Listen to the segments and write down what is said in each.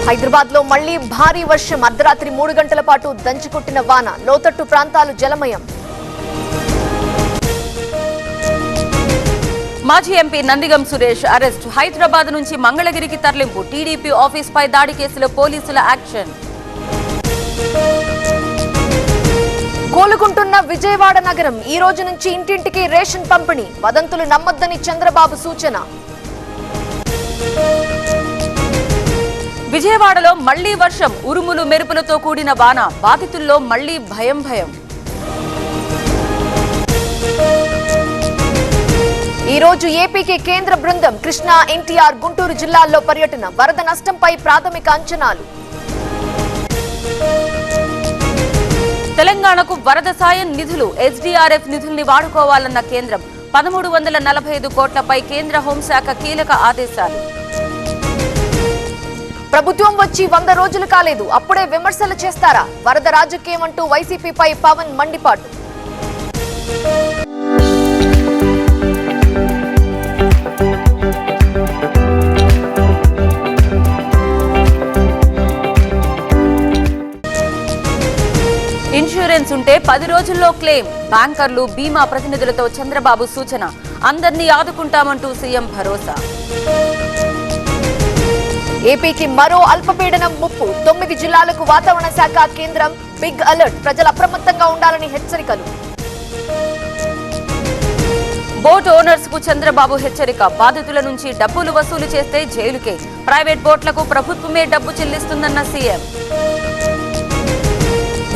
హైదరాబాద్ లో మళ్లీ భారీ వర్షం. అర్ధరాత్రి 3 గంటల పాటు దంచుకొట్టిన వాన. లోతట్టు ప్రాంతాలు జలమయం. మాజీ ఎంపీ నందిగం సురేష్ అరెస్ట్. హైదరాబాద్ నుంచి మంగళగిరికి తరలింపు. టీడీపీ ఆఫీస్ పై దాడి కేసులో పోలీసుల యాక్షన్. కోలుకుంటున్న విజయవాడ నగరం. ఈ రోజు నుంచి ఇంటింటికి రేషన్ పంపిణీ. వదంతులు నమ్మొద్దని చంద్రబాబు సూచన. విజయవాడలో మళ్లీ వర్షం. ఉరుములు మెరుపులతో కూడిన వాన. బాధితుల్లో మళ్లీ భయం. ఈ రోజు ఏపీకి కేంద్ర బృందం. కృష్ణా, ఎన్టీఆర్, గుంటూరు జిల్లాల్లో పర్యటన. వరద నష్టంపై ప్రాథమిక అంచనాలు. తెలంగాణకు వరద సాయం నిధులు. ఎస్డీఆర్ఎఫ్ నిధుల్ని వాడుకోవాలన్న కేంద్రం. 1345 కోట్లపై కేంద్ర హోంశాఖ కీలక ఆదేశాలు. ప్రభుత్వం వచ్చి 100 రోజులు కాలేదు, అప్పుడే విమర్శలు చేస్తారా? వరద రాజకీయం అంటూ వైసీపీపై పవన్ మండిపాటు. ఇన్సూరెన్స్ ఉంటే 10 రోజుల్లో క్లెయిమ్. బ్యాంకర్లు, బీమా ప్రతినిధులతో చంద్రబాబు సూచన. అందరినీ ఆదుకుంటామంటూ సీఎం భరోసా. ఏపీకి మరో అల్పపీడనం ముప్పు. 9 జిల్లాలకు వాతావరణ శాఖ కేంద్రం బిగ్ అలర్ట్. ప్రజలు అప్రమత్తంగా ఉండాలని హెచ్చరికలు. బోట్ ఓనర్స్ కు చంద్రబాబు హెచ్చరిక. బాధితుల నుంచి డబ్బులు వసూలు చేస్తే జైలుకే. ప్రైవేట్ బోట్లకు ప్రభుత్వమే డబ్బు చెల్లిస్తుందన్న సీఎం.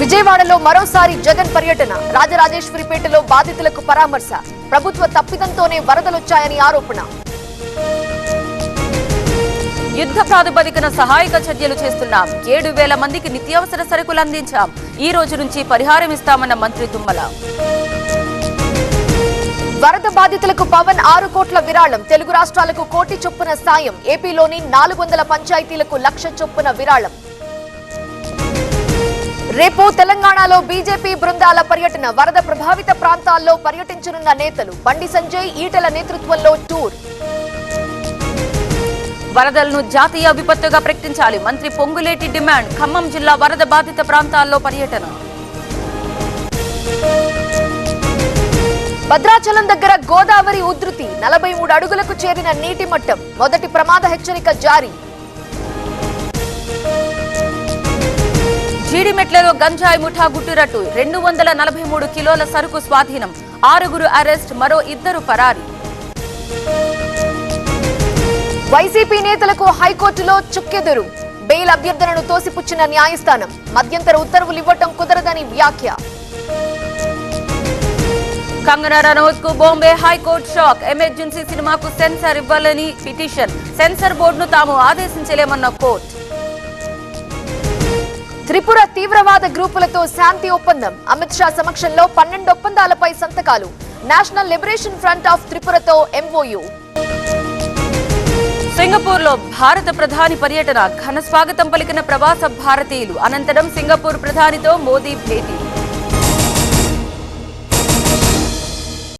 విజయవాడలో మరోసారి జగన్ పర్యటన. రాజరాజేశ్వరిపేటలో బాధితులకు పరామర్శ. ప్రభుత్వ తప్పిదంతోనే వరదలొచ్చాయని ఆరోపణ. యుద్ధ ప్రాతిపదికన సహాయక చర్యలు చేస్తున్నాం. 7,000 మందికి నిత్యావసర సరుకులు అందించాం. ఈ రోజు నుంచి పరిహారం ఇస్తామన్న మంత్రి తుమ్మల. వరద బాధితులకు పవన్ 6 కోట్ల విరాళం. తెలుగు రాష్ట్రాలకు 1 కోటి చొప్పున సాయం. ఏపీలోని 400 పంచాయతీలకు 1,00,000 చొప్పున విరాళం. రేపు తెలంగాణలో బీజేపీ బృందాల పర్యటన. వరద ప్రభావిత ప్రాంతాల్లో పర్యటించనున్న నేతలు. బండి సంజయ్, ఈటెల నేతృత్వంలో టూర్. వరదలను జాతీయ విపత్తుగా ప్రకటించాలి. మంత్రి పొంగులేటి డిమాండ్. ఖమ్మం జిల్లా వరద బాధిత ప్రాంతాల్లో పర్యటన. భద్రాచలం దగ్గర గోదావరి ఉధృతి. 43 అడుగులకు చేరిన నీటి మట్టం. మొదటి ప్రమాద హెచ్చరిక జారీ. జీడిమెట్లలో గంజాయి ముఠా గుట్టురట్టు. 243 కిలోల సరుకు స్వాధీనం. 6 అరెస్ట్, మరో 2 పరారీ. వైసీపీ నేతలకు హైకోర్టులో చుక్కెదురు. బెయిల్ అభ్యర్థనను తోసిపుచ్చిన న్యాయస్థానం. మధ్యంతర ఉత్తర్వులు ఇవ్వటం కుదరదని వ్యాఖ్య. కంగనా రనౌత్ కు బాంబే హైకోర్టు షాక్. ఎమర్జెన్సీ సినిమాకు సెన్సార్ ఇవ్వాలని పిటిషన్. సెన్సార్ బోర్డును తాము ఆదేశించలేమన్న కోర్టు. త్రిపుర తీవ్రవాద గ్రూపులతో శాంతి ఒప్పందం. అమిత్ షా సమక్షంలో 12 ఒప్పందాలపై సంతకాలు. నేషనల్ లిబరేషన్ ఫ్రంట్ ఆఫ్ త్రిపురతో ఎంఓయూ. సింగపూర్ లో భారత ప్రధాని పర్యటన. ఘన స్వాగతం పలికిన ప్రవాస భారతీయులు. అనంతరం సింగపూర్ ప్రధానితో మోదీ భేటీ.